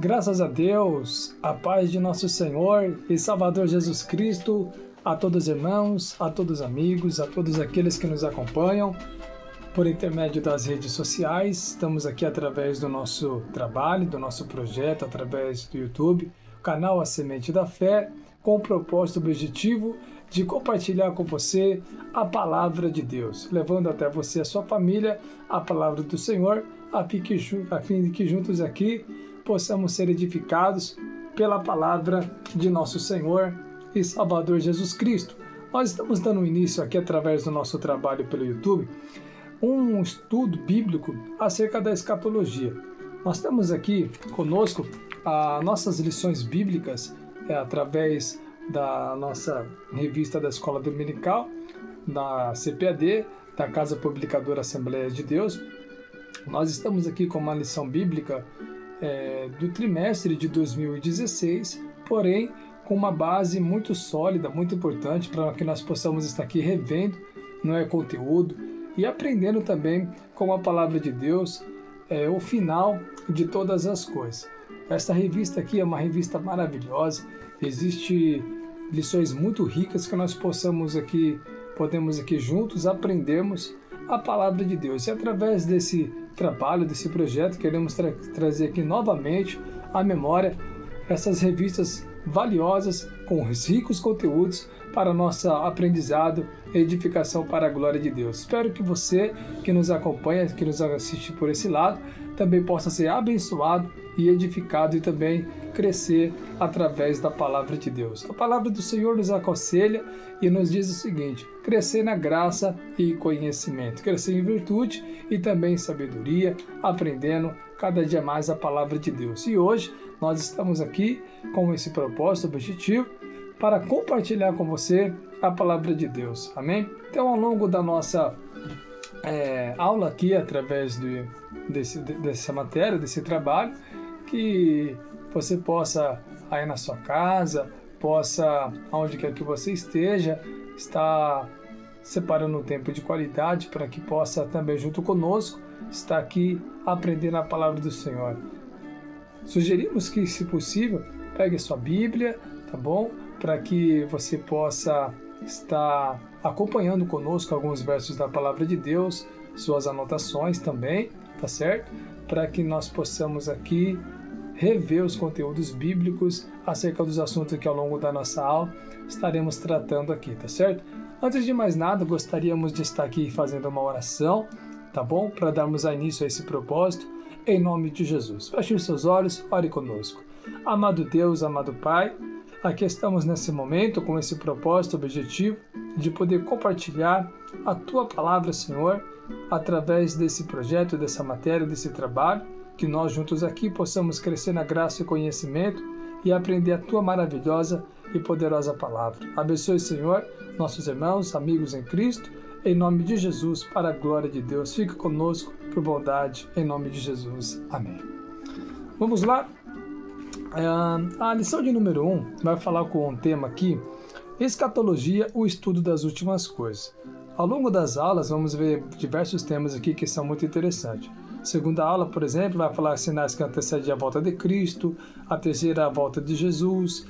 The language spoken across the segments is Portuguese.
Graças a Deus, a paz de nosso Senhor e Salvador Jesus Cristo, a todos os irmãos, a todos os amigos, a todos aqueles que nos acompanham por intermédio das redes sociais. Estamos aqui através do nosso trabalho, do nosso projeto, através do YouTube, canal A Semente da Fé, com o propósito objetivo de compartilhar com você a palavra de Deus, levando até você e a sua família a palavra do Senhor, a fim de que juntos aqui possamos ser edificados pela palavra de nosso Senhor e Salvador Jesus Cristo. Nós estamos dando início aqui através do nosso trabalho pelo YouTube, um estudo bíblico acerca da escatologia. Nós temos aqui conosco as nossas lições bíblicas através da nossa revista da Escola Dominical, da CPAD, da Casa Publicadora Assembleia de Deus. Nós estamos aqui com uma lição bíblica do trimestre de 2016, porém com uma base muito sólida, muito importante para que nós possamos estar aqui revendo, conteúdo e aprendendo também com a palavra de Deus, o final de todas as coisas. Esta revista aqui é uma revista maravilhosa, existe lições muito ricas que nós podemos aqui juntos aprendermos a palavra de Deus. E através desse trabalho, desse projeto, queremos trazer aqui novamente à memória essas revistas valiosas com os ricos conteúdos para nosso aprendizado e edificação para a glória de Deus. Espero que você que nos acompanha, que nos assiste por esse lado, também possa ser abençoado e edificado e também crescer através da palavra de Deus. A palavra do Senhor nos aconselha e nos diz o seguinte: crescer na graça e conhecimento, crescer em virtude e também em sabedoria, aprendendo cada dia mais a palavra de Deus. E hoje nós estamos aqui com esse propósito objetivo para compartilhar com você a palavra de Deus. Amém? Então, ao longo da nossa aula aqui, através dessa matéria, desse trabalho, que você possa, aí na sua casa, onde quer que você esteja, estar separando um tempo de qualidade para que possa também, junto conosco, estar aqui aprendendo a palavra do Senhor. Sugerimos que, se possível, pegue a sua Bíblia, tá bom? Para que você possa estar acompanhando conosco alguns versos da palavra de Deus, suas anotações também, tá certo? Para que nós possamos aqui rever os conteúdos bíblicos acerca dos assuntos que ao longo da nossa aula estaremos tratando aqui, tá certo? Antes de mais nada, gostaríamos de estar aqui fazendo uma oração, tá bom? Para darmos início a esse propósito, em nome de Jesus. Feche os seus olhos, ore conosco. Amado Deus, amado Pai, aqui estamos nesse momento com esse propósito objetivo de poder compartilhar a Tua palavra, Senhor, através desse projeto, dessa matéria, desse trabalho, que nós juntos aqui possamos crescer na graça e conhecimento e aprender a Tua maravilhosa e poderosa palavra. Abençoe, Senhor, nossos irmãos, amigos em Cristo, em nome de Jesus, para a glória de Deus. Fique conosco por bondade, em nome de Jesus. Amém. Vamos lá? A lição de número 1 vai falar com um tema aqui: escatologia, o estudo das últimas coisas. Ao longo das aulas vamos ver diversos temas aqui que são muito interessantes. A segunda aula, por exemplo, vai falar sinais que antecedem a volta de Cristo, a terceira, a volta de Jesus,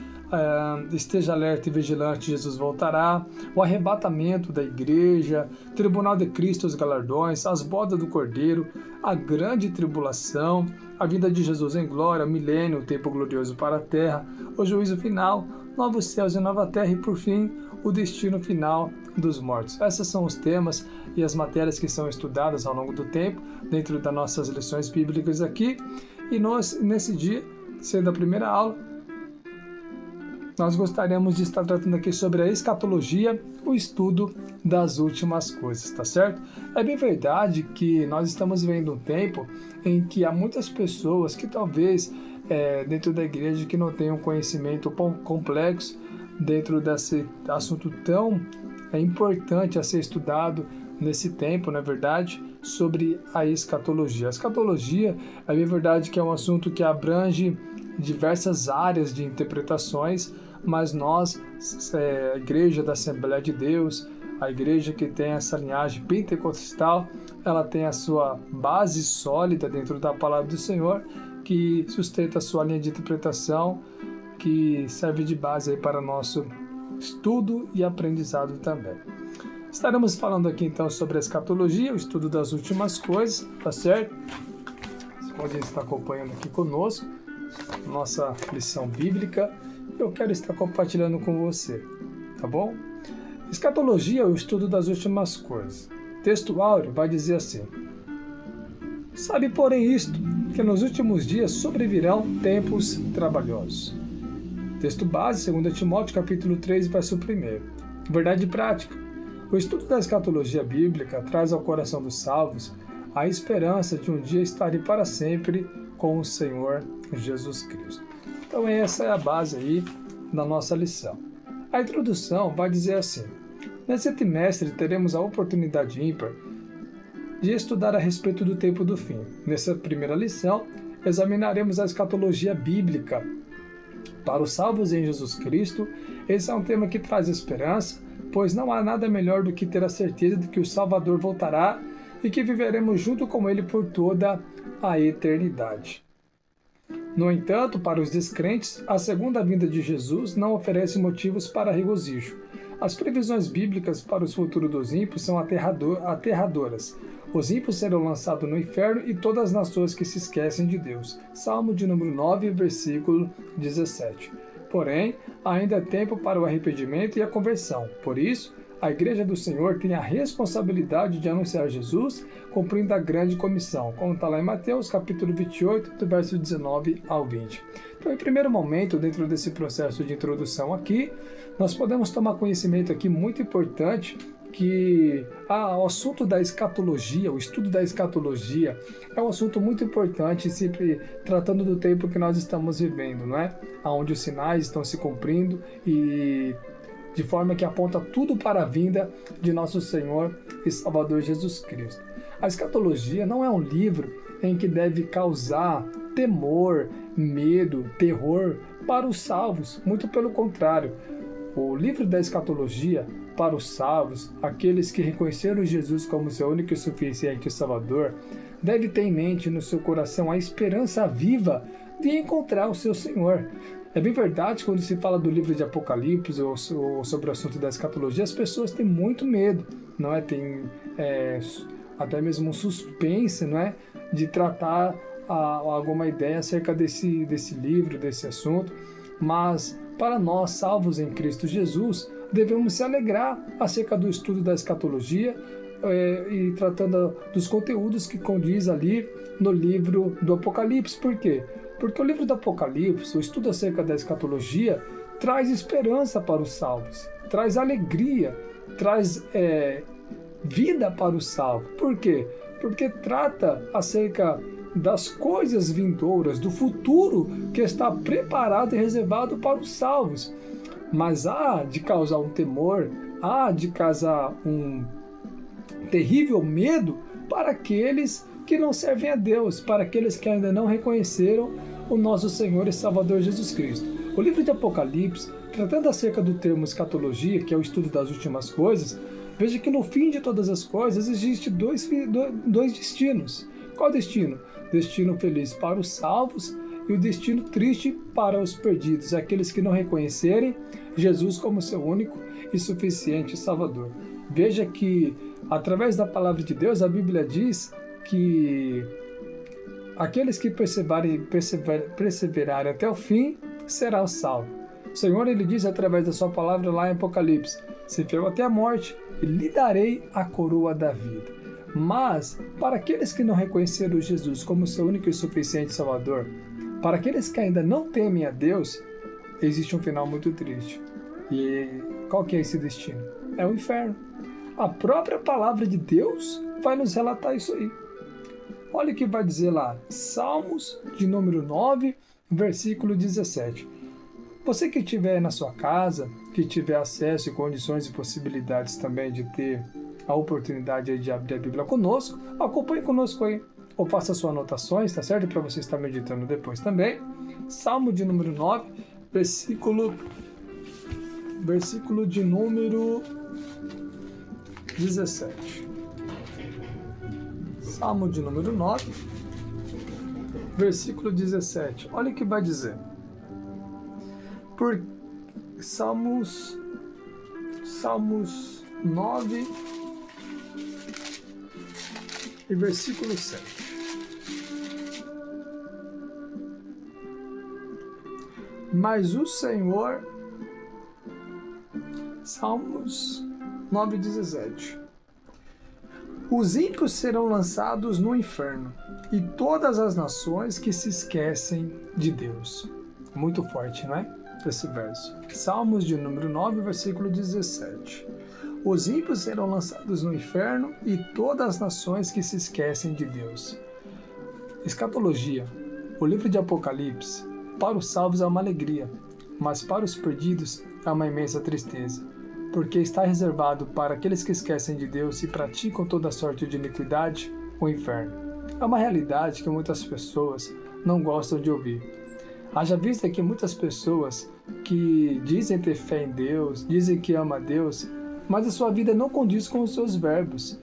esteja alerta e vigilante, Jesus voltará, o arrebatamento da igreja, tribunal de Cristo, os galardões, as bodas do Cordeiro, a grande tribulação, a vinda de Jesus em glória, o milênio, o tempo glorioso para a terra, o juízo final, novos céus e nova terra e, por fim, o destino final dos mortos. Esses são os temas e as matérias que são estudadas ao longo do tempo, dentro das nossas lições bíblicas aqui. E nós, nesse dia, sendo a primeira aula, nós gostaríamos de estar tratando aqui sobre a escatologia, o estudo das últimas coisas, tá certo? É bem verdade que nós estamos vivendo um tempo em que há muitas pessoas que talvez dentro da igreja que não tenham conhecimento complexo dentro desse assunto tão importante a ser estudado nesse tempo, na verdade, sobre a escatologia. A escatologia é bem verdade que é um assunto que abrange diversas áreas de interpretações, mas nós, a Igreja da Assembleia de Deus, a igreja que tem essa linhagem pentecostal, ela tem a sua base sólida dentro da palavra do Senhor, que sustenta a sua linha de interpretação, que serve de base aí para nosso estudo e aprendizado também. Estaremos falando aqui então sobre a escatologia, o estudo das últimas coisas, tá certo? Você pode estar acompanhando aqui conosco, nossa lição bíblica, eu quero estar compartilhando com você, tá bom? Escatologia é o estudo das últimas coisas. Texto áureo vai dizer assim: sabe, porém, isto, que nos últimos dias sobrevirão tempos trabalhosos. Texto base, 2 Timóteo, capítulo 3, verso 1. Verdade prática. O estudo da escatologia bíblica traz ao coração dos salvos a esperança de um dia estarem para sempre com o Senhor Jesus Cristo. Então essa é a base aí da nossa lição. A introdução vai dizer assim: nesse trimestre teremos a oportunidade ímpar de estudar a respeito do tempo do fim. Nessa primeira lição, examinaremos a escatologia bíblica para os salvos em Jesus Cristo. Esse é um tema que traz esperança, pois não há nada melhor do que ter a certeza de que o Salvador voltará e que viveremos junto com Ele por toda a eternidade. No entanto, para os descrentes, a segunda vinda de Jesus não oferece motivos para regozijo. As previsões bíblicas para o futuro dos ímpios são aterradoras. Os ímpios serão lançados no inferno e todas as nações que se esquecem de Deus. Salmo de número 9, versículo 17. Porém, ainda é tempo para o arrependimento e a conversão. Por isso, a Igreja do Senhor tem a responsabilidade de anunciar Jesus, cumprindo a grande comissão, como está lá em Mateus, capítulo 28, do verso 19 ao 20. Então, em primeiro momento, dentro desse processo de introdução aqui, nós podemos tomar conhecimento aqui muito importante que o assunto da escatologia, o estudo da escatologia, é um assunto muito importante, sempre tratando do tempo que nós estamos vivendo, não é? Onde os sinais estão se cumprindo e de forma que aponta tudo para a vinda de nosso Senhor e Salvador Jesus Cristo. A escatologia não é um livro em que deve causar temor, medo, terror para os salvos, muito pelo contrário. O livro da escatologia, para os salvos, aqueles que reconheceram Jesus como seu único e suficiente Salvador, deve ter em mente no seu coração a esperança viva de encontrar o seu Senhor. É bem verdade, quando se fala do livro de Apocalipse ou sobre o assunto da escatologia, as pessoas têm muito medo, não é? Tem até mesmo um suspense, não é? De tratar alguma ideia acerca desse livro, desse assunto, mas para nós, salvos em Cristo Jesus, devemos se alegrar acerca do estudo da escatologia e tratando dos conteúdos que condiz ali no livro do Apocalipse. Por quê? Porque o livro do Apocalipse, o estudo acerca da escatologia, traz esperança para os salvos, traz alegria, traz vida para o salvo. Por quê? Porque trata acerca das coisas vindouras, do futuro que está preparado e reservado para os salvos. Mas há de causar um temor, há de causar um terrível medo para aqueles que não servem a Deus, para aqueles que ainda não reconheceram o nosso Senhor e Salvador Jesus Cristo. O livro de Apocalipse, tratando acerca do termo escatologia, que é o estudo das últimas coisas, veja que no fim de todas as coisas existe dois destinos. Qual destino? Destino feliz para os salvos e o destino triste para os perdidos, aqueles que não reconhecerem Jesus como seu único e suficiente Salvador. Veja que, através da palavra de Deus, a Bíblia diz que aqueles que perseverarem até o fim serão salvos. O Senhor, ele diz através da sua palavra lá em Apocalipse: se fiel até a morte, e lhe darei a coroa da vida. Mas, para aqueles que não reconheceram Jesus como seu único e suficiente Salvador, para aqueles que ainda não temem a Deus, existe um final muito triste. E qual que é esse destino? É o inferno. A própria palavra de Deus vai nos relatar isso aí. Olha o que vai dizer lá, Salmos de número 9, versículo 17. Você que estiver na sua casa, que tiver acesso e condições e possibilidades também de ter a oportunidade de abrir a Bíblia conosco, acompanhe conosco aí, ou faça suas anotações, tá certo? Para você estar meditando depois também. Salmo de número 9, versículo versículo de número 17. Salmo de número 9, versículo 17. Olha o que vai dizer. Por Salmos 9 e versículo 7. Mas o Senhor, Salmos 9, 17. Os ímpios serão lançados no inferno, e todas as nações que se esquecem de Deus. Muito forte, não é? Esse verso. Salmos de número 9, versículo 17. Os ímpios serão lançados no inferno, e todas as nações que se esquecem de Deus. Escatologia. O livro de Apocalipse. Para os salvos é uma alegria, mas para os perdidos é uma imensa tristeza, porque está reservado para aqueles que esquecem de Deus e praticam toda sorte de iniquidade, o inferno. É uma realidade que muitas pessoas não gostam de ouvir. Haja vista que muitas pessoas que dizem ter fé em Deus, dizem que amam a Deus, mas a sua vida não condiz com os seus verbos.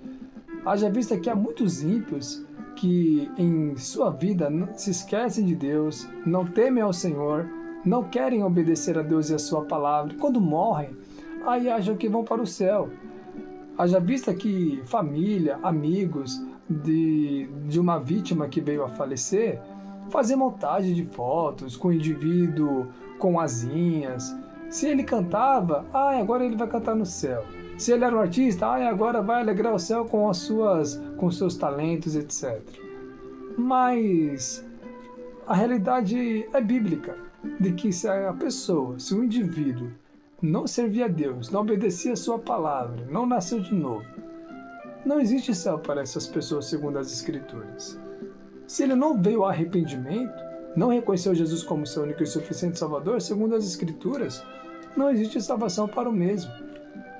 Haja vista que há muitos ímpios que em sua vida se esquecem de Deus, não temem ao Senhor, não querem obedecer a Deus e a sua palavra. Quando morrem, aí acham que vão para o céu. Haja vista que família, amigos de uma vítima que veio a falecer, fazem montagem de fotos com o indivíduo com asinhas. Se ele cantava, agora ele vai cantar no céu. Se ele era um artista, agora vai alegrar o céu com seus talentos, etc. Mas a realidade é bíblica, de que se a pessoa, se o indivíduo não servia a Deus, não obedecia a sua palavra, não nasceu de novo, não existe céu para essas pessoas segundo as Escrituras. Se ele não veio ao arrependimento, não reconheceu Jesus como seu único e suficiente Salvador, segundo as Escrituras, não existe salvação para o mesmo.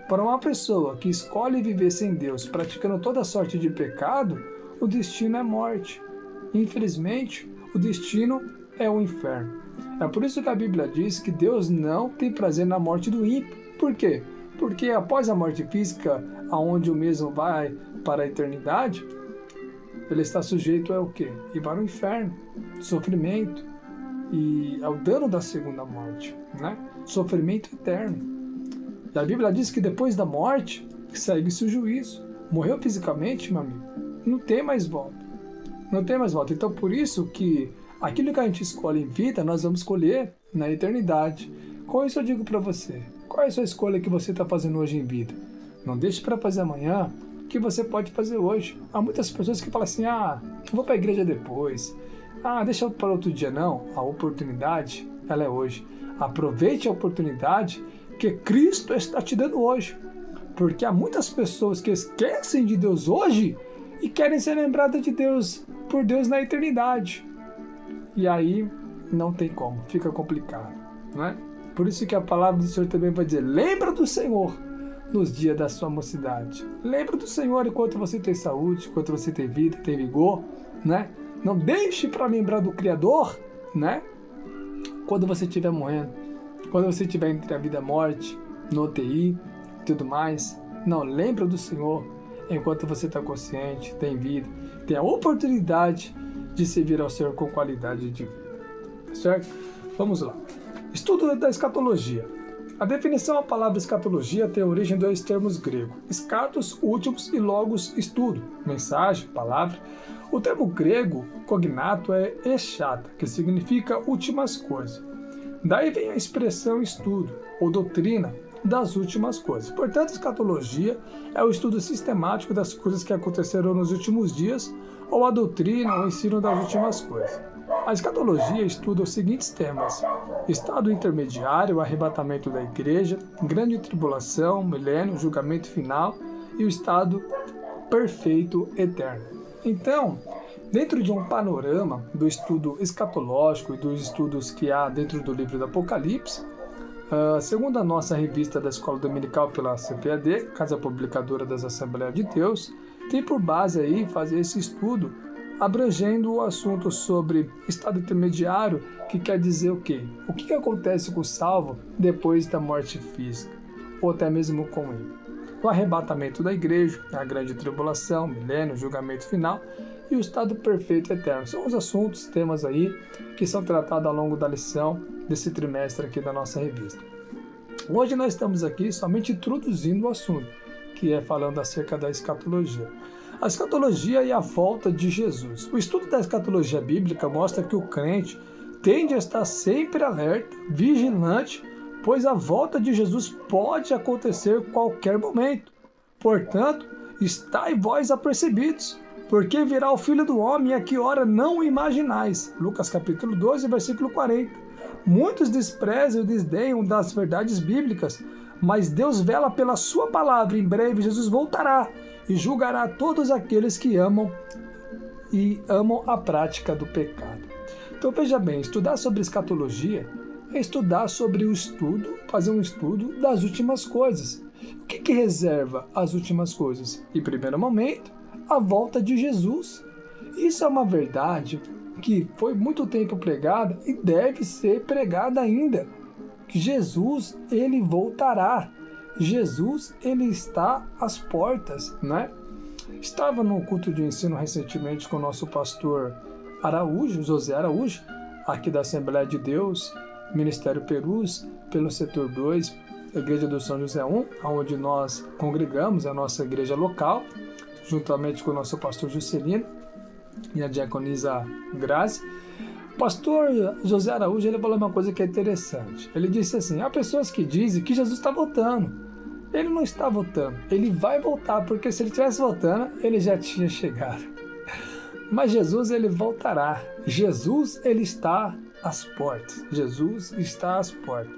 Para uma pessoa que escolhe viver sem Deus, praticando toda sorte de pecado, o destino é morte. Infelizmente, o destino é o inferno. É por isso que a Bíblia diz que Deus não tem prazer na morte do ímpio. Por quê? Porque após a morte física, aonde o mesmo vai para a eternidade, ele está sujeito ao quê? Ir para o inferno, sofrimento e ao dano da segunda morte, né? Sofrimento eterno. E a Bíblia diz que depois da morte, segue-se o juízo. Morreu fisicamente, meu amigo, não tem mais volta. Não tem mais volta. Então, por isso que aquilo que a gente escolhe em vida, nós vamos escolher na eternidade. Com isso eu digo para você, qual é a sua escolha que você está fazendo hoje em vida? Não deixe para fazer amanhã o que você pode fazer hoje. Há muitas pessoas que falam assim, eu vou para a igreja depois. Deixa para outro dia. Não, a oportunidade, ela é hoje. Aproveite a oportunidade que Cristo está te dando hoje. Porque há muitas pessoas que esquecem de Deus hoje e querem ser lembradas de Deus, por Deus na eternidade. E aí não tem como, fica complicado, não é? Por isso que a palavra do Senhor também vai dizer, lembra do Senhor nos dias da sua mocidade. Lembra do Senhor enquanto você tem saúde, enquanto você tem vida, tem vigor, né? Não deixe para lembrar do Criador, né? Quando você estiver morrendo, quando você estiver entre a vida e a morte, no UTI, tudo mais. Não, lembra do Senhor enquanto você está consciente, tem vida, tem a oportunidade de servir ao Senhor com qualidade de vida. Certo? Vamos lá. Estudo da escatologia. A definição da palavra escatologia tem origem em dois termos gregos, escatos, últimos, e logos, estudo, mensagem, palavra. O termo grego cognato é eschata, que significa últimas coisas. Daí vem a expressão estudo, ou doutrina, das últimas coisas. Portanto, escatologia é o estudo sistemático das coisas que aconteceram nos últimos dias, ou a doutrina ou ensino das últimas coisas. A escatologia estuda os seguintes temas: estado intermediário, arrebatamento da igreja, grande tribulação, milênio, julgamento final e o estado perfeito eterno. Então, dentro de um panorama do estudo escatológico e dos estudos que há dentro do livro do Apocalipse, segundo a nossa revista da Escola Dominical pela CPAD, Casa Publicadora das Assembleias de Deus, tem por base aí fazer esse estudo abrangendo o assunto sobre estado intermediário, que quer dizer o quê? O que acontece com o salvo depois da morte física, ou até mesmo com ele. O arrebatamento da igreja, a grande tribulação, milênio, julgamento final e o estado perfeito eterno. São os assuntos, temas aí que são tratados ao longo da lição desse trimestre aqui da nossa revista. Hoje nós estamos aqui somente introduzindo o assunto, que é falando acerca da escatologia. A escatologia e a volta de Jesus. O estudo da escatologia bíblica mostra que o crente tende a estar sempre alerta, vigilante, pois a volta de Jesus pode acontecer a qualquer momento. Portanto, estai vós apercebidos, porque virá o Filho do Homem a que hora não imaginais. Lucas capítulo 12, versículo 40. Muitos desprezam e desdenham das verdades bíblicas, mas Deus vela pela sua palavra. Em breve Jesus voltará e julgará todos aqueles que amam a prática do pecado. Então veja bem, estudar sobre escatologia é estudar sobre o estudo, fazer um estudo das últimas coisas. O que reserva as últimas coisas? Em primeiro momento, a volta de Jesus. Isso é uma verdade que foi muito tempo pregada e deve ser pregada ainda. Jesus, ele voltará. Jesus, ele está às portas, né? Estava no culto de ensino recentemente com o nosso pastor Araújo, José Araújo, aqui da Assembleia de Deus, Ministério Perus, pelo setor 2, a Igreja do São José 1, onde nós congregamos, a nossa igreja local, juntamente com o nosso pastor Juscelino e a diaconisa Grazi. O pastor José Araújo, ele falou uma coisa que é interessante. Ele disse assim: há pessoas que dizem que Jesus está voltando. Ele não está voltando, ele vai voltar, porque se ele estivesse voltando, ele já tinha chegado. Mas Jesus, ele voltará. Jesus, ele está às portas. Jesus está às portas.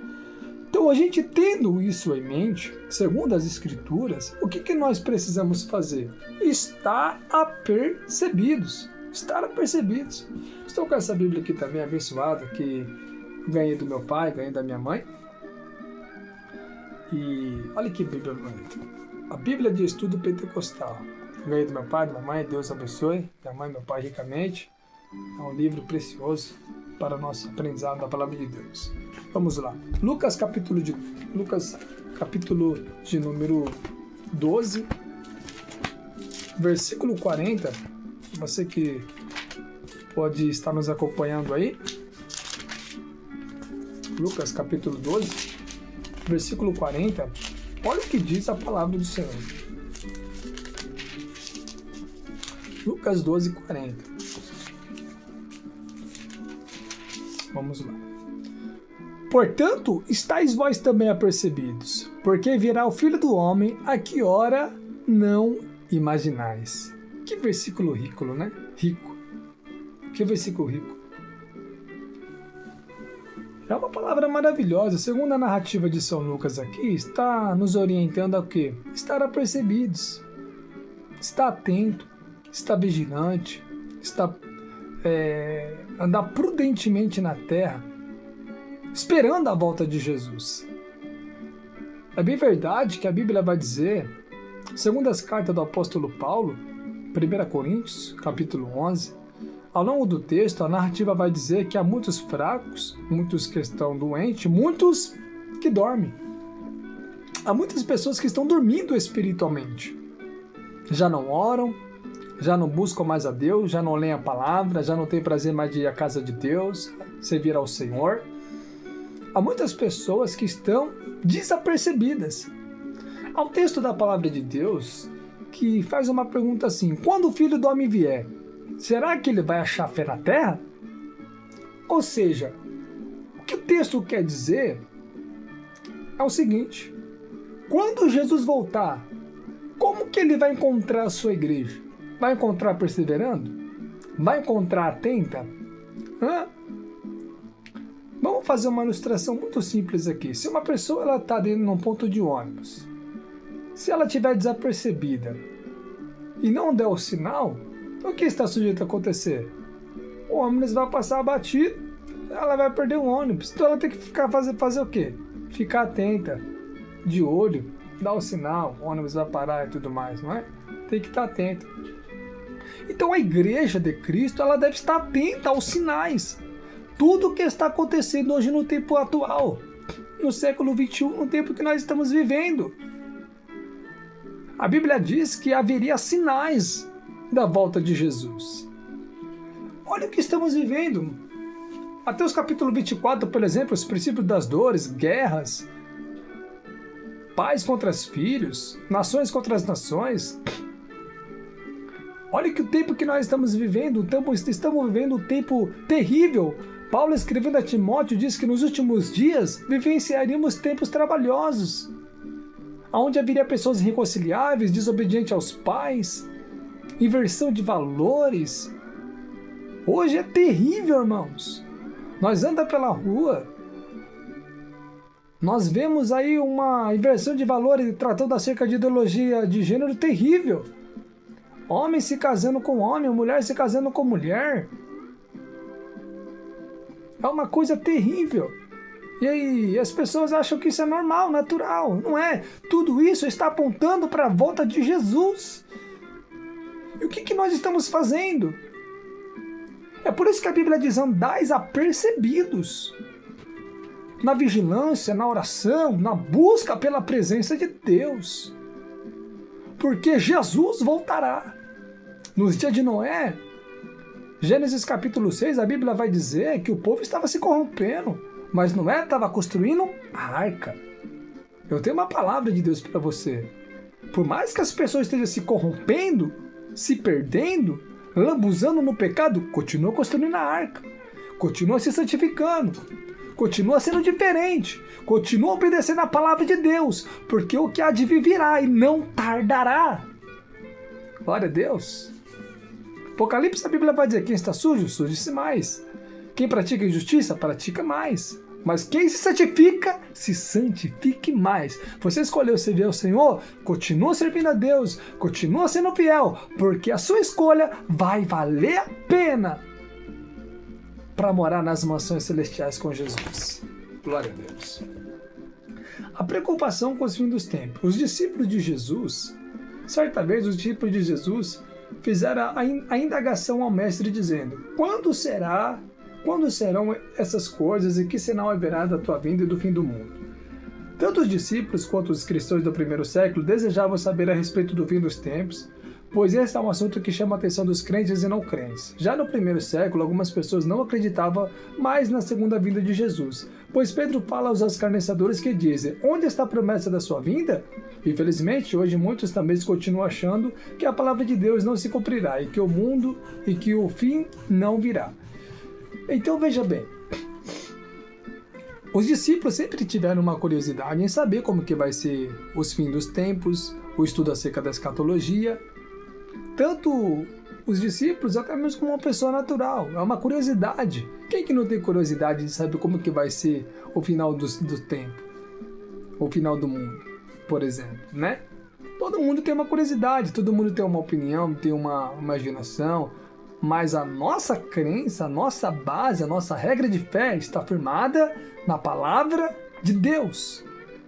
Então, a gente tendo isso em mente, segundo as Escrituras, o que nós precisamos fazer? Estar apercebidos. Estar apercebidos. Estou com essa Bíblia aqui também abençoada, que eu ganhei do meu pai, ganhei da minha mãe. E olha que Bíblia bonita. A Bíblia de Estudo Pentecostal. Eu ganhei do meu pai, da minha mãe, Deus abençoe. Minha mãe e meu pai ricamente. É um livro precioso para o nosso aprendizado da Palavra de Deus. Vamos lá. Lucas capítulo de número 12, versículo 40. Você que pode estar nos acompanhando aí. Lucas capítulo 12, versículo 40. Olha o que diz a palavra do Senhor. Lucas 12, 40. Vamos lá. Portanto, estáis vós também apercebidos, porque virá o Filho do Homem a que hora não imaginais. Que versículo rico, né? Rico. Que versículo rico. É uma palavra maravilhosa. Segundo a narrativa de São Lucas aqui, está nos orientando a quê? Estar apercebidos. Estar atento. Estar vigilante. Andar prudentemente na terra, esperando a volta de Jesus. É bem verdade que a Bíblia vai dizer, segundo as cartas do apóstolo Paulo, 1 Coríntios, capítulo 11, ao longo do texto, a narrativa vai dizer que há muitos fracos, muitos que estão doentes, muitos que dormem. Há muitas pessoas que estão dormindo espiritualmente. Já não oram, já não buscam mais a Deus, já não leem a palavra, já não tem prazer mais de ir à casa de Deus, servir ao Senhor. Há muitas pessoas que estão desapercebidas. Há um texto da palavra de Deus que faz uma pergunta assim: quando o Filho do Homem vier, será que ele vai achar fé na terra? Ou seja, o que o texto quer dizer é o seguinte: quando Jesus voltar, como que ele vai encontrar a sua igreja? Vai encontrar perseverando? Vai encontrar atenta? Vamos fazer uma ilustração muito simples aqui. Se uma pessoa está dentro de um ponto de ônibus, se ela estiver desapercebida e não der o sinal, o que está sujeito a acontecer? O ônibus vai passar batido, ela vai perder o ônibus. Então ela tem que fazer o quê? Ficar atenta, de olho, dar o sinal, o ônibus vai parar e tudo mais, não é? Tem que estar atento. Então a igreja de Cristo, ela deve estar atenta aos sinais. Tudo o que está acontecendo hoje no tempo atual, no século XXI, no tempo que nós estamos vivendo. A Bíblia diz que haveria sinais da volta de Jesus. Olha o que estamos vivendo. Mateus capítulo 24, por exemplo, os princípios das dores, guerras, pais contra os filhos, nações contra as nações. Olha que o tempo que nós estamos vivendo, estamos vivendo um tempo terrível. Paulo, escrevendo a Timóteo, diz que nos últimos dias vivenciaríamos tempos trabalhosos, onde haveria pessoas irreconciliáveis, desobedientes aos pais, inversão de valores. Hoje é terrível, irmãos. Nós andamos pela rua, nós vemos aí uma inversão de valores tratando acerca de ideologia de gênero terrível. Homem se casando com homem, mulher se casando com mulher. É uma coisa terrível. E aí, as pessoas acham que isso é normal, natural. Não é. Tudo isso está apontando para a volta de Jesus. E o que nós estamos fazendo? É por isso que a Bíblia diz: andais apercebidos. Na vigilância, na oração, na busca pela presença de Deus. Porque Jesus voltará. Nos dias de Noé, Gênesis capítulo 6, a Bíblia vai dizer que o povo estava se corrompendo, mas Noé estava construindo a arca. Eu tenho uma palavra de Deus para você. Por mais que as pessoas estejam se corrompendo, se perdendo, lambuzando no pecado, continua construindo a arca, continua se santificando, continua sendo diferente, continua obedecendo a palavra de Deus, porque o que há de vir virá e não tardará. Glória a Deus. Apocalipse, a Bíblia vai dizer: quem está sujo, suje-se mais. Quem pratica injustiça, pratica mais. Mas quem se santifique mais. Você escolheu servir ao Senhor, continua servindo a Deus, continua sendo fiel, porque a sua escolha vai valer a pena para morar nas mansões celestiais com Jesus. Glória a Deus. A preocupação com os fins dos tempos. Os discípulos de Jesus, certa vez os discípulos de Jesus fizeram a indagação ao mestre dizendo: quando serão essas coisas e que sinal haverá da tua vinda e do fim do mundo? Tanto os discípulos quanto os cristãos do primeiro século desejavam saber a respeito do fim dos tempos, pois esse é um assunto que chama a atenção dos crentes e não crentes. Já no primeiro século, algumas pessoas não acreditavam mais na segunda vinda de Jesus, pois Pedro fala aos escarnecedores que dizem: onde está a promessa da sua vinda? Infelizmente, hoje muitos também continuam achando que a palavra de Deus não se cumprirá e que o mundo e que o fim não virá. Então veja bem, os discípulos sempre tiveram uma curiosidade em saber como que vai ser os fins dos tempos, o estudo acerca da escatologia. Tanto os discípulos, até mesmo como uma pessoa natural, é uma curiosidade. Quem que não tem curiosidade de saber como que vai ser o final do tempo, o final do mundo, por exemplo, né? Todo mundo tem uma curiosidade, todo mundo tem uma opinião, tem uma imaginação, mas a nossa crença, a nossa base, a nossa regra de fé está firmada na palavra de Deus.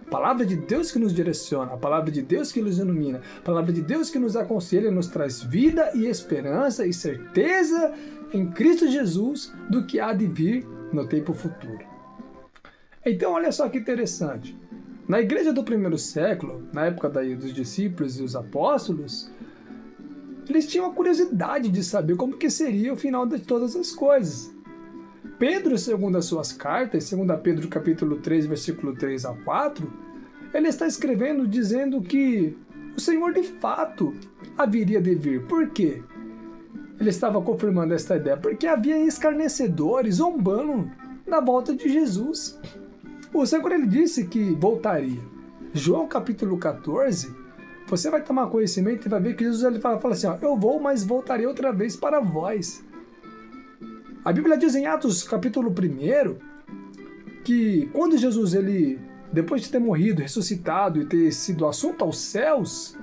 A palavra de Deus que nos direciona, a palavra de Deus que nos ilumina, a palavra de Deus que nos aconselha e nos traz vida e esperança e certeza em Cristo Jesus do que há de vir no tempo futuro. Então olha só que interessante. Na igreja do primeiro século, na época dos discípulos e os apóstolos, eles tinham a curiosidade de saber como que seria o final de todas as coisas. Pedro, segundo as suas cartas, segundo Pedro capítulo 3, versículo 3 a 4, ele está escrevendo dizendo que o Senhor de fato haveria de vir. Por quê? Ele estava confirmando esta ideia, porque havia escarnecedores zombando na volta de Jesus. O Senhor, ele disse que voltaria. João capítulo 14, você vai tomar conhecimento e vai ver que Jesus ele fala assim: ó, eu vou, mas voltarei outra vez para vós. A Bíblia diz em Atos capítulo 1 que quando Jesus, ele, depois de ter morrido, ressuscitado e ter sido assunto aos céus,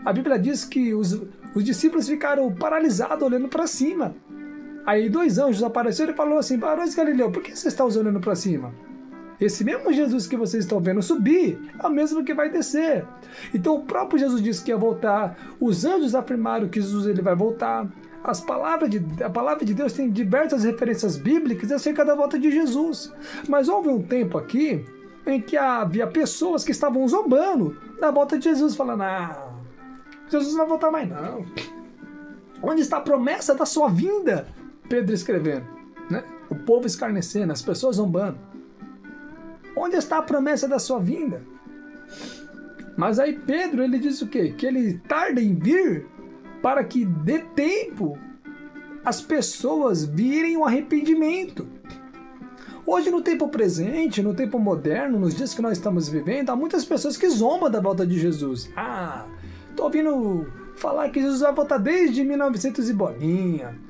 a Bíblia diz que os discípulos ficaram paralisados olhando para cima. Aí 2 anjos apareceram e falaram assim: varões de Galileu, por que vocês estão olhando para cima? Esse mesmo Jesus que vocês estão vendo subir é o mesmo que vai descer. Então o próprio Jesus disse que ia voltar. Os anjos afirmaram que Jesus ele vai voltar. A palavra de Deus tem diversas referências bíblicas acerca da volta de Jesus. Mas houve um tempo aqui em que havia pessoas que estavam zombando da volta de Jesus, falando: Jesus não vai voltar mais não. Onde está a promessa da sua vinda? Pedro escrevendo, né? O povo escarnecendo, as pessoas zombando. Onde está a promessa da sua vinda? Mas aí Pedro, ele diz o quê? Que ele tarda em vir para que dê tempo as pessoas virem o arrependimento. Hoje, no tempo presente, no tempo moderno, nos dias que nós estamos vivendo, há muitas pessoas que zombam da volta de Jesus. Tô ouvindo falar que Jesus vai voltar desde 1900 e bolinha.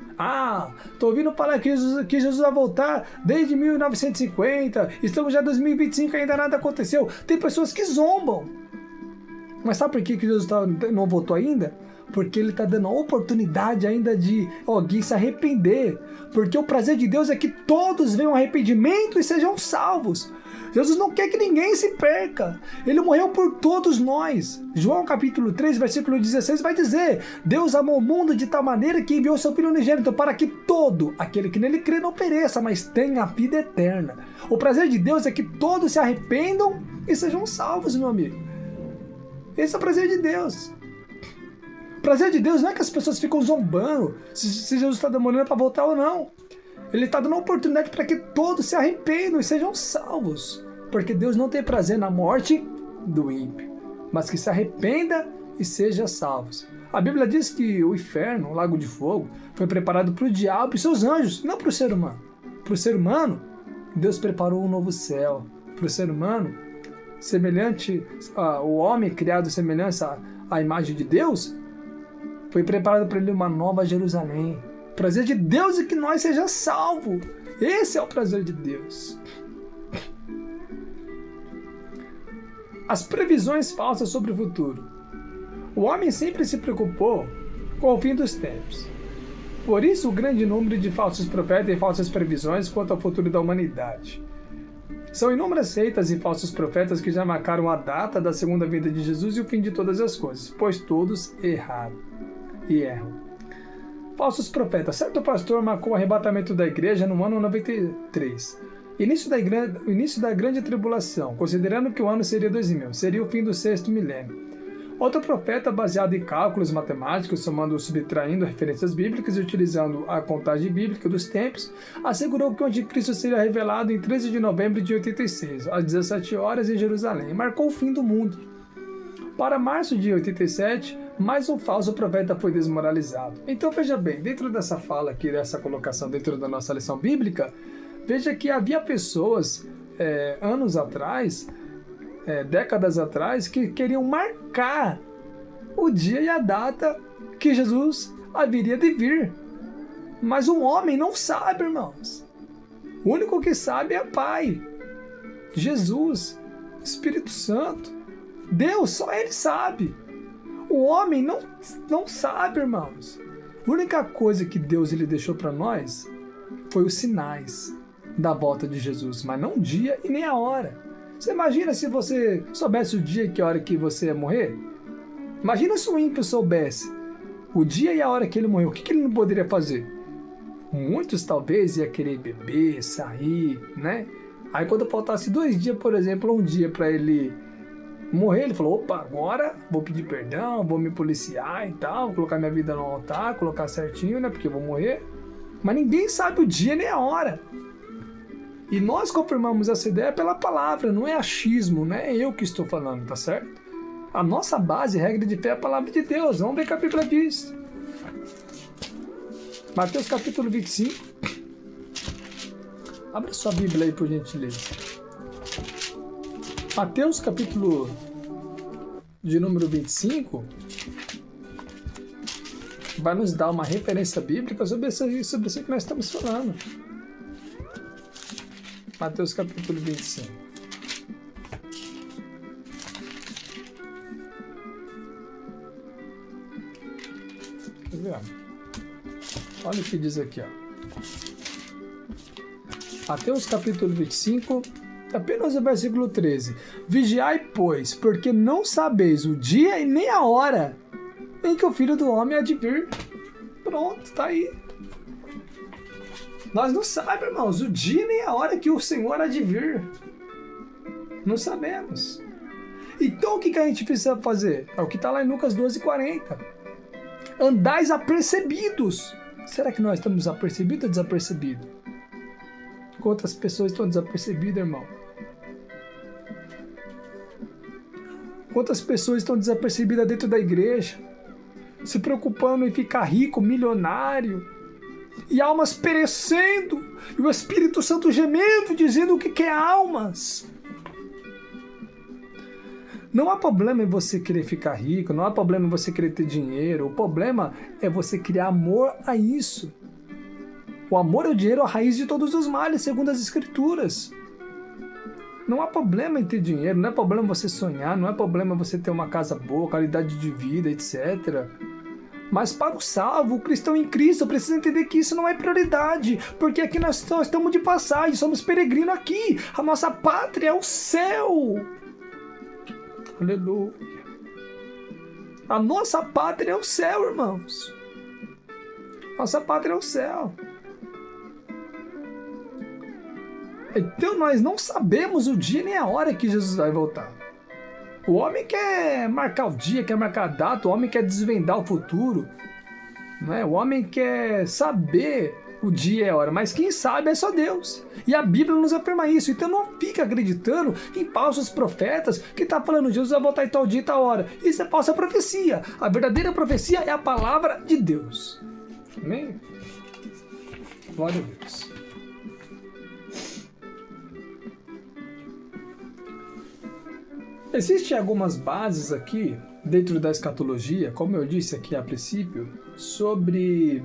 Tô ouvindo falar que Jesus vai voltar desde 1950. Estamos já em 2025 e ainda nada aconteceu. Tem pessoas que zombam. Mas sabe por que Jesus não voltou ainda? Porque ele está dando a oportunidade ainda de alguém se arrepender. Porque o prazer de Deus é que todos venham ao arrependimento e sejam salvos. Jesus não quer que ninguém se perca. Ele morreu por todos nós. João capítulo 3, versículo 16 vai dizer: Deus amou o mundo de tal maneira que enviou seu Filho unigênito para que todo aquele que nele crê não pereça, mas tenha a vida eterna. O prazer de Deus é que todos se arrependam e sejam salvos, meu amigo. Esse é o prazer de Deus. O prazer de Deus não é que as pessoas ficam zombando se Jesus está demorando para voltar ou não. Ele está dando uma oportunidade para que todos se arrependam e sejam salvos. Porque Deus não tem prazer na morte do ímpio, mas que se arrependa e seja salvos. A Bíblia diz que o inferno, o lago de fogo, foi preparado para o diabo e seus anjos, não para o ser humano. Para o ser humano, Deus preparou um novo céu. Para o ser humano, semelhante, o homem criado semelhança à imagem de Deus, foi preparado para ele uma nova Jerusalém. O prazer de Deus é que nós seja salvo. Esse é o prazer de Deus. As previsões falsas sobre o futuro. O homem sempre se preocupou com o fim dos tempos. Por isso, o grande número de falsos profetas e falsas previsões quanto ao futuro da humanidade. São inúmeras seitas e falsos profetas que já marcaram a data da segunda vinda de Jesus e o fim de todas as coisas, pois todos erram. Falsos profetas. Certo pastor marcou o arrebatamento da igreja no ano 93. Início da grande tribulação, considerando que o ano seria 2000, seria o fim do sexto milênio. Outro profeta, baseado em cálculos matemáticos, somando ou subtraindo referências bíblicas e utilizando a contagem bíblica dos tempos, assegurou que o anticristo seria revelado em 13 de novembro de 86, às 17 horas em Jerusalém, e marcou o fim do mundo. Para março de 87, mais um falso profeta foi desmoralizado. Então veja bem, dentro dessa fala aqui, dessa colocação dentro da nossa lição bíblica, veja que havia pessoas, anos atrás, décadas atrás, que queriam marcar o dia e a data que Jesus haveria de vir. Mas o homem não sabe, irmãos. O único que sabe é o Pai, Jesus, Espírito Santo, Deus, só Ele sabe. O homem não sabe, irmãos. A única coisa que Deus ele deixou para nós foi os sinais da volta de Jesus, mas não o dia e nem a hora. Você imagina se você soubesse o dia e que hora que você ia morrer? Imagina se o ímpio soubesse o dia e a hora que ele morreu. O que ele não poderia fazer? Muitos talvez ia querer beber, sair, né? Aí quando faltasse 2 dias, por exemplo, ou um dia para ele morrer, ele falou: opa, agora vou pedir perdão, vou me policiar e tal, vou colocar minha vida no altar, colocar certinho, né? Porque eu vou morrer. Mas ninguém sabe o dia nem a hora. E nós confirmamos essa ideia pela palavra, não é achismo, não é eu que estou falando, tá certo? A nossa base, regra de fé é a palavra de Deus. Vamos ver o que a Bíblia diz. Mateus capítulo 25. Abra sua Bíblia aí, por gentileza. Mateus capítulo de número 25 vai nos dar uma referência bíblica sobre isso que nós estamos falando. Mateus capítulo 25. Quer ver? Olha o que diz aqui, ó. Mateus capítulo 25, Apenas o versículo 13. Vigiai, pois, porque não sabeis o dia e nem a hora em que o Filho do Homem há de vir. Pronto, tá aí. Nós não sabemos, irmãos, o dia nem a hora que o Senhor há de vir. Não sabemos. Então o que a gente precisa fazer? É o que está lá em Lucas 12:40. Andais apercebidos. Será que nós estamos apercebidos ou desapercebidos? Quantas pessoas estão desapercebidas, irmão? Quantas pessoas estão desapercebidas dentro da igreja? Se preocupando em ficar rico, milionário, e almas perecendo, e o Espírito Santo gemendo, dizendo o que é almas. Não há problema em você querer ficar rico, não há problema em você querer ter dinheiro, o problema é você criar amor a isso. O amor ao dinheiro é a raiz de todos os males, segundo as Escrituras. Não há problema em ter dinheiro, não é problema você sonhar, não é problema você ter uma casa boa, qualidade de vida, etc. Mas para o salvo, o cristão em Cristo precisa entender que isso não é prioridade, porque aqui nós estamos de passagem, somos peregrinos aqui, a nossa pátria é o céu. Aleluia. A nossa pátria é o céu, irmãos. Nossa pátria é o céu. Então nós não sabemos o dia nem a hora que Jesus vai voltar. O homem quer marcar o dia, quer marcar a data, o homem quer desvendar o futuro, né? O homem quer saber o dia e a hora, mas quem sabe é só Deus. E a Bíblia nos afirma isso. Então não fica acreditando em falsos profetas que estão falando Jesus vai voltar em tal dia e tal hora. Isso é falsa profecia. A verdadeira profecia é a palavra de Deus. Amém? Glória a Deus. Existem algumas bases aqui, dentro da escatologia, como eu disse aqui a princípio, sobre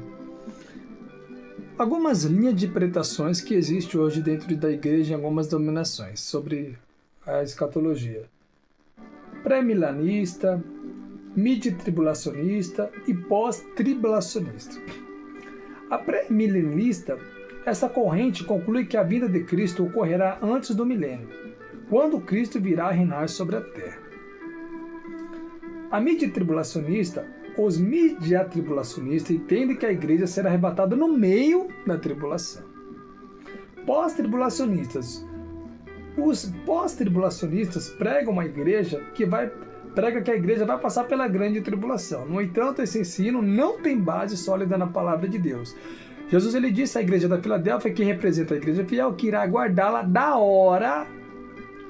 algumas linhas de interpretações que existem hoje dentro da igreja em algumas denominações, sobre a escatologia. Pré-milenista, mid-tribulacionista e pós-tribulacionista. A pré-milenista, essa corrente conclui que a vinda de Cristo ocorrerá antes do milênio, quando Cristo virá reinar sobre a terra. A mid-tribulacionista, os mid-tribulacionistas entendem que a igreja será arrebatada no meio da tribulação. Pós-tribulacionistas. Os pós-tribulacionistas pregam que a igreja vai passar pela grande tribulação. No entanto, esse ensino não tem base sólida na palavra de Deus. Jesus ele disse à igreja da Filadélfia, que representa a igreja fiel, que irá guardá-la da hora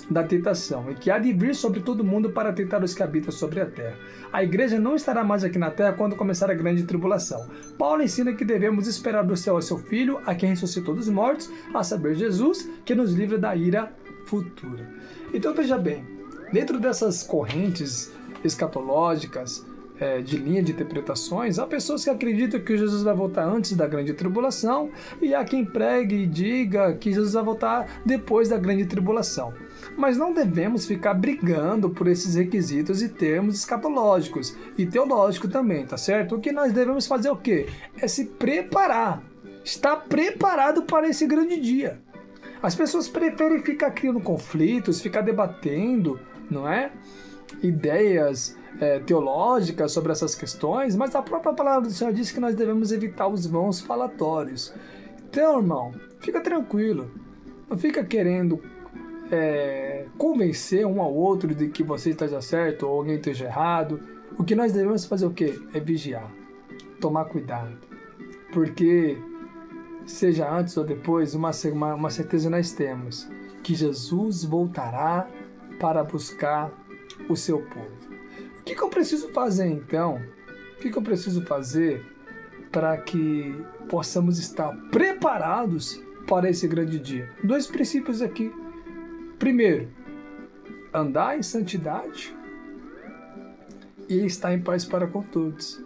da tentação, e que há de vir sobre todo mundo para tentar os que habitam sobre a terra. A igreja não estará mais aqui na terra quando começar a grande tribulação. Paulo ensina que devemos esperar do céu a seu Filho, a quem ressuscitou dos mortos, a saber, Jesus, que nos livra da ira futura. Então veja bem, dentro dessas correntes escatológicas, de linha de interpretações, há pessoas que acreditam que Jesus vai voltar antes da grande tribulação, e há quem pregue e diga que Jesus vai voltar depois da grande tribulação. Mas não devemos ficar brigando por esses requisitos e termos escatológicos e teológicos também, tá certo? O que nós devemos fazer é o quê? É se preparar, estar preparado para esse grande dia. As pessoas preferem ficar criando conflitos, ficar debatendo, não é? Ideias teológicas sobre essas questões, mas a própria palavra do Senhor diz que nós devemos evitar os vãos falatórios. Então, irmão, fica tranquilo, não fica querendo convencer um ao outro de que você esteja certo ou alguém esteja errado. O que nós devemos fazer o quê? É vigiar, tomar cuidado, porque seja antes ou depois, uma certeza nós temos, que Jesus voltará para buscar o seu povo. O que eu preciso fazer então? O que eu preciso fazer para que possamos estar preparados para esse grande dia? 2 princípios aqui. Primeiro, andar em santidade e estar em paz para com todos.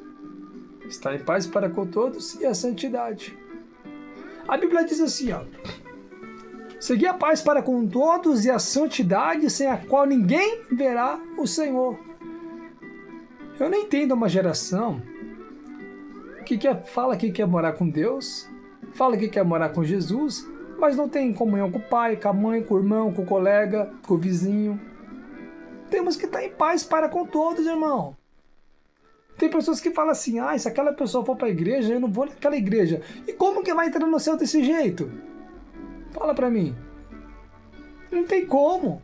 Estar em paz para com todos e a santidade. A Bíblia diz assim, ó: segui a paz para com todos e a santidade, sem a qual ninguém verá o Senhor. Eu não entendo uma geração que fala que quer morar com Deus, fala que quer morar com Jesus, mas não tem comunhão com o pai, com a mãe, com o irmão, com o colega, com o vizinho. Temos que estar em paz para com todos, irmão. Tem pessoas que falam assim, se aquela pessoa for para a igreja, eu não vou naquela igreja. E como que vai entrar no céu desse jeito? Fala para mim. Não tem como.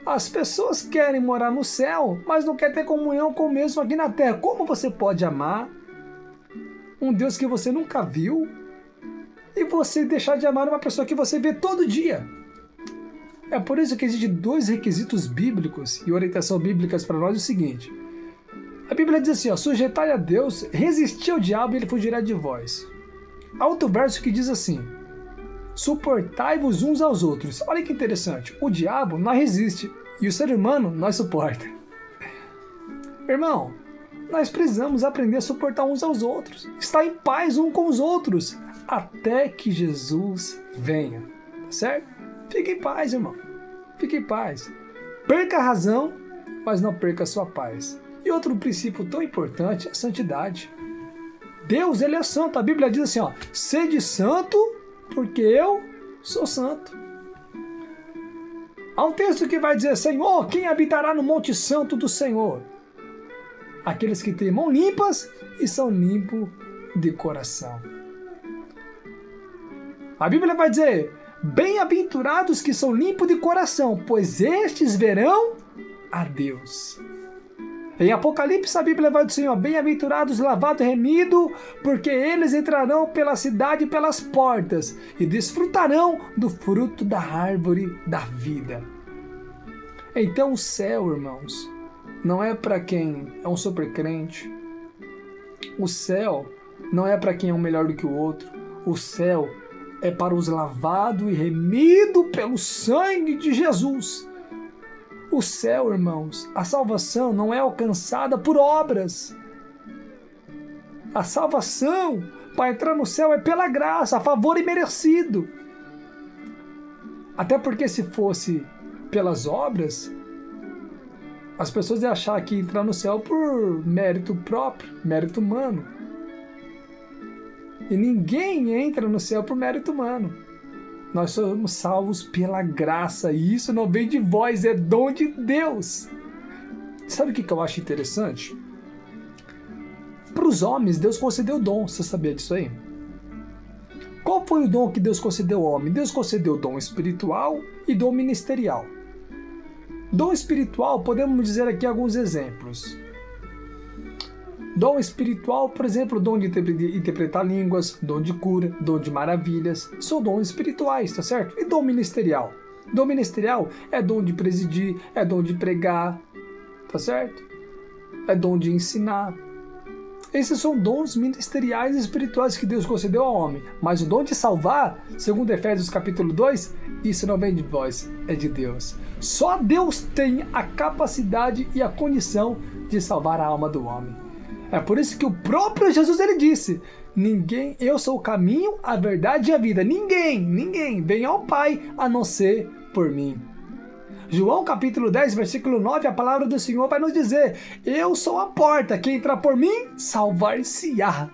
As pessoas querem morar no céu, mas não querem ter comunhão com o mesmo aqui na terra. Como você pode amar um Deus que você nunca viu e você deixar de amar uma pessoa que você vê todo dia? É por isso que existem 2 requisitos bíblicos e orientação bíblicas para nós: o seguinte. A Bíblia diz assim, sujeitai a Deus, resisti ao diabo e ele fugirá de vós. Há outro verso que diz assim, suportai-vos uns aos outros. Olha que interessante, o diabo nós resiste e o ser humano nós suporta. Irmão, nós precisamos aprender a suportar uns aos outros, estar em paz uns com os outros, até que Jesus venha, tá certo? Fique em paz, irmão, fique em paz. Perca a razão, mas não perca a sua paz. E outro princípio tão importante é a santidade. Deus, ele é santo. A Bíblia diz assim, sede santo, porque eu sou santo. Há um texto que vai dizer, Senhor, quem habitará no monte santo do Senhor? Aqueles que têm mãos limpas e são limpos de coração. A Bíblia vai dizer, bem-aventurados que são limpos de coração, pois estes verão a Deus. Em Apocalipse, a Bíblia vai dizer, bem-aventurados, lavados e remidos, porque eles entrarão pela cidade e pelas portas e desfrutarão do fruto da árvore da vida. Então o céu, irmãos, não é para quem é um supercrente. O céu não é para quem é um melhor do que o outro. O céu é para os lavados e remidos pelo sangue de Jesus. O céu, irmãos, a salvação não é alcançada por obras. A salvação para entrar no céu é pela graça, a favor imerecido. Até porque se fosse pelas obras, as pessoas iam achar que entrar no céu por mérito próprio, mérito humano. E ninguém entra no céu por mérito humano. Nós somos salvos pela graça, e isso não vem de vós, é dom de Deus. Sabe o que eu acho interessante? Para os homens, Deus concedeu dom, você sabia disso aí? Qual foi o dom que Deus concedeu ao homem? Deus concedeu dom espiritual e dom ministerial. Dom espiritual, podemos dizer aqui alguns exemplos. Dom espiritual, por exemplo, dom de interpretar línguas, dom de cura, dom de maravilhas, são dons espirituais, tá certo? E dom ministerial? Dom ministerial é dom de presidir, é dom de pregar, tá certo? É dom de ensinar. Esses são dons ministeriais e espirituais que Deus concedeu ao homem. Mas o dom de salvar, segundo Efésios capítulo 2, isso não vem de vós, é de Deus. Só Deus tem a capacidade e a condição de salvar a alma do homem. É por isso que o próprio Jesus ele disse, eu sou o caminho, a verdade e a vida. Ninguém vem ao Pai a não ser por mim. João capítulo 10, versículo 9, a palavra do Senhor vai nos dizer, eu sou a porta, quem entrar por mim, salvar-se-á.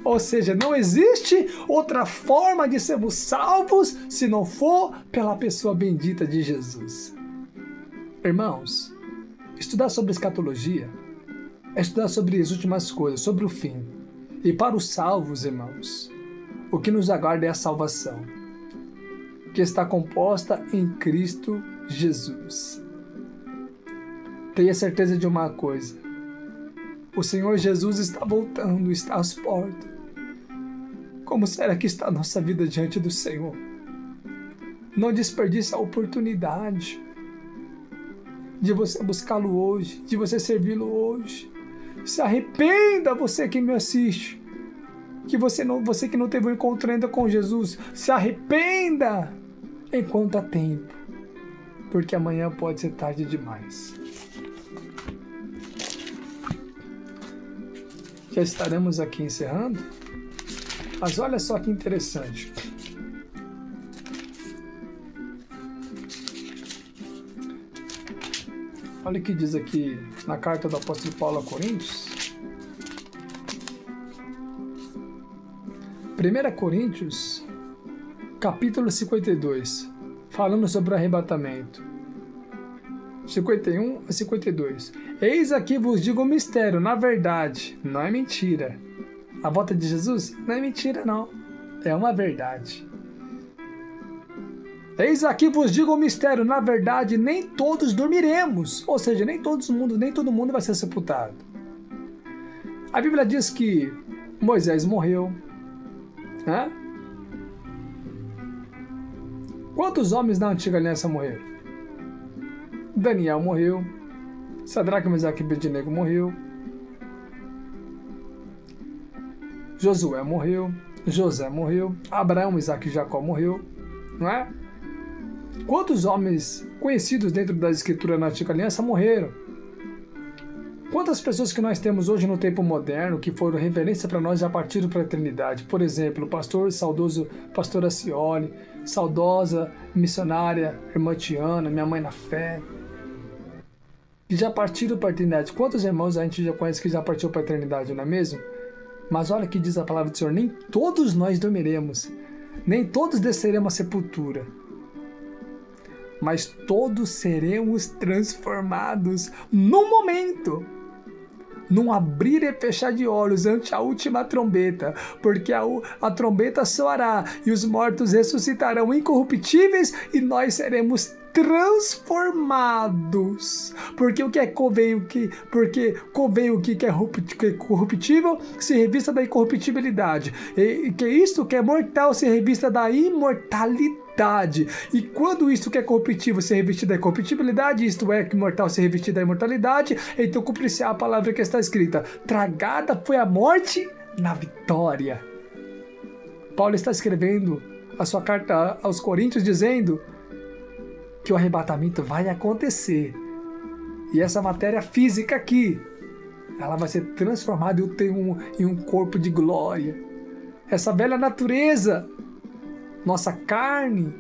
Ou seja, não existe outra forma de sermos salvos se não for pela pessoa bendita de Jesus. Irmãos, estudar sobre escatologia é estudar sobre as últimas coisas, sobre o fim. E para os salvos, irmãos, o que nos aguarda é a salvação, que está composta em Cristo Jesus. Tenha certeza de uma coisa, o Senhor Jesus está voltando, está às portas. Como será que está a nossa vida diante do Senhor? Não desperdice a oportunidade de você buscá-lo hoje, de você servi-lo hoje. Se arrependa, você que me assiste, que você que não teve um encontro ainda com Jesus, se arrependa enquanto há tempo, porque amanhã pode ser tarde demais. Já estaremos aqui encerrando, mas olha só que interessante. Olha o que diz aqui na carta do apóstolo Paulo a Coríntios. 1 Coríntios, capítulo 52, falando sobre o arrebatamento. 51 a 52. Eis aqui vos digo um mistério, na verdade, não é mentira. A volta de Jesus não é mentira, não. É uma verdade. Eis aqui vos digo um mistério, na verdade, nem todos dormiremos. Ou seja, nem todo mundo vai ser sepultado. A Bíblia diz que Moisés morreu. Né? Quantos homens da antiga aliança morreram? Daniel morreu. Sadraque, Mesaque e Abednego morreu. Josué morreu. José morreu. Abraão, Isaque e Jacó morreu. Não é? Quantos homens conhecidos dentro da Escritura na Antiga Aliança morreram? Quantas pessoas que nós temos hoje no tempo moderno que foram referência para nós já partiram para a eternidade? Por exemplo, o saudoso pastor Acioli, saudosa missionária irmã Tiana, minha mãe na fé, que já partiram para a eternidade. Quantos irmãos a gente já conhece que já partiu para a eternidade, não é mesmo? Mas olha que diz a palavra do Senhor, nem todos nós dormiremos, nem todos desceremos à sepultura, mas todos seremos transformados num momento, num abrir e fechar de olhos ante a última trombeta, porque a trombeta soará e os mortos ressuscitarão incorruptíveis e nós seremos transformados. Porque o que é convém o que é corruptível se revista da incorruptibilidade, e que isto que é mortal se revista da imortalidade. E quando isto que é corruptível se reveste da incorruptibilidade, isto é, que mortal se reveste da imortalidade, então cumpre-se a palavra que está escrita: tragada foi a morte na vitória. Paulo está escrevendo a sua carta aos Coríntios dizendo que o arrebatamento vai acontecer. E essa matéria física aqui, ela vai ser transformada em um corpo de glória. Essa velha natureza, nossa carne,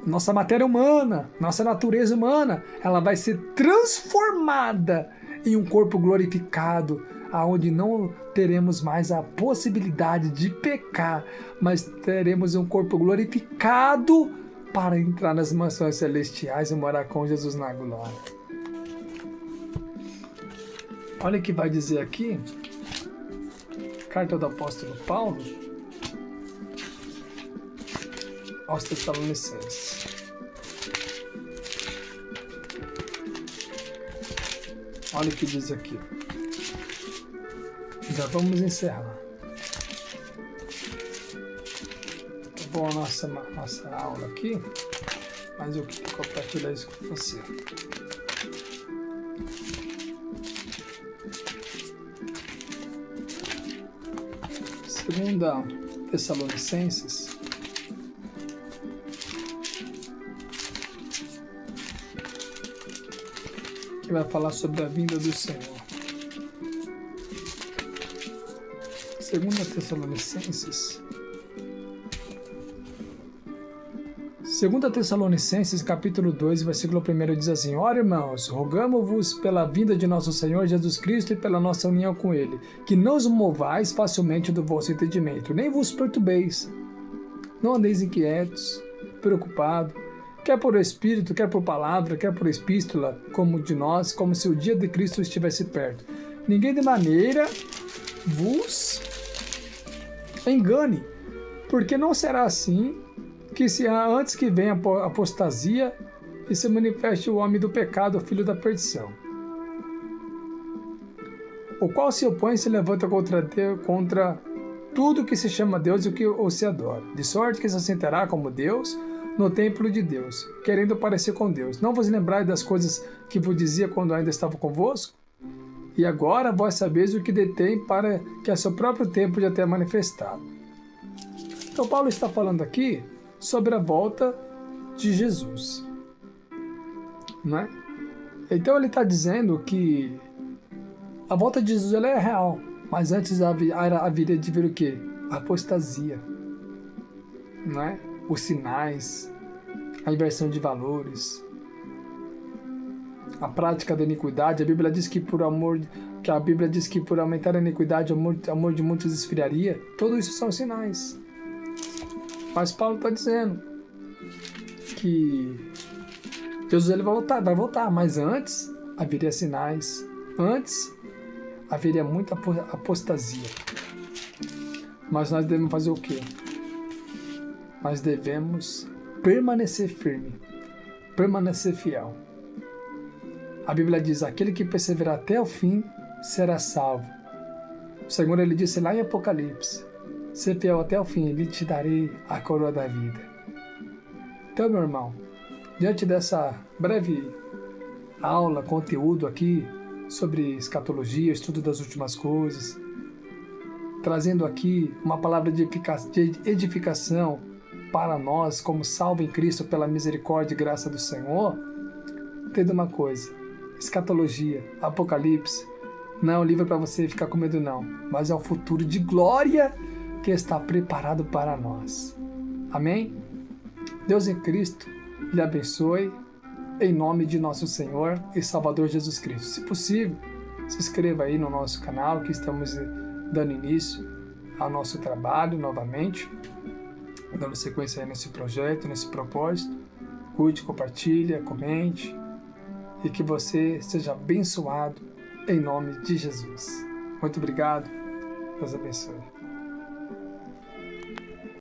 nossa matéria humana, nossa natureza humana, ela vai ser transformada em um corpo glorificado, aonde não teremos mais a possibilidade de pecar, mas teremos um corpo glorificado para entrar nas mansões celestiais e morar com Jesus na glória. Olha o que vai dizer aqui, carta do apóstolo Paulo aos Tessalonicenses. Olha o que diz aqui. Já vamos encerrar. Bom, a nossa aula aqui, mas eu queria compartilhar isso com você. Segunda Tessalonicenses, que vai falar sobre a vinda do Senhor. Segunda Tessalonicenses, 2 Tessalonicenses, capítulo 2, versículo 1 diz assim: Ora, irmãos, rogamo-vos pela vinda de nosso Senhor Jesus Cristo e pela nossa união com Ele, que não os movais facilmente do vosso entendimento, nem vos perturbeis. Não andeis inquietos, preocupados, quer por espírito, quer por palavra, quer por epístola, como de nós, como se o dia de Cristo estivesse perto. Ninguém de maneira vos engane, porque não será assim, que se antes que venha a apostasia e se manifeste o homem do pecado, o filho da perdição, o qual se opõe e se levanta contra tudo que se chama Deus e o que o se adora, de sorte que se assentará como Deus no templo de Deus, querendo parecer com Deus. Não vos lembrai das coisas que vos dizia quando ainda estava convosco? E agora vós sabeis o que detém, para que a seu próprio tempo já tenha manifestado. Então Paulo está falando aqui sobre a volta de Jesus, não é? Então ele está dizendo que a volta de Jesus ela é real, mas antes haveria de vir o quê? A apostasia, não é? Os sinais, a inversão de valores, a prática da iniquidade. A Bíblia diz que por aumentar a iniquidade, o amor de muitos esfriaria. Tudo isso são sinais. Mas Paulo está dizendo que Jesus ele vai voltar, mas antes haveria sinais, antes haveria muita apostasia. Mas nós devemos fazer o quê? Nós devemos permanecer firme, permanecer fiel. A Bíblia diz, aquele que perseverar até o fim será salvo. O Senhor ele disse lá em Apocalipse, ser fiel até o fim, lhe te darei a coroa da vida. Então, meu irmão, diante dessa breve aula, conteúdo aqui sobre escatologia, estudo das últimas coisas, trazendo aqui uma palavra de edificação para nós, como salvo em Cristo pela misericórdia e graça do Senhor, entenda uma coisa, escatologia, Apocalipse, não é um livro para você ficar com medo não, mas é um futuro de glória que está preparado para nós. Amém? Deus em Cristo lhe abençoe, em nome de nosso Senhor e Salvador Jesus Cristo. Se possível, se inscreva aí no nosso canal, que estamos dando início ao nosso trabalho novamente, dando sequência aí nesse projeto, nesse propósito. Curte, compartilha, comente e que você seja abençoado em nome de Jesus. Muito obrigado. Deus abençoe.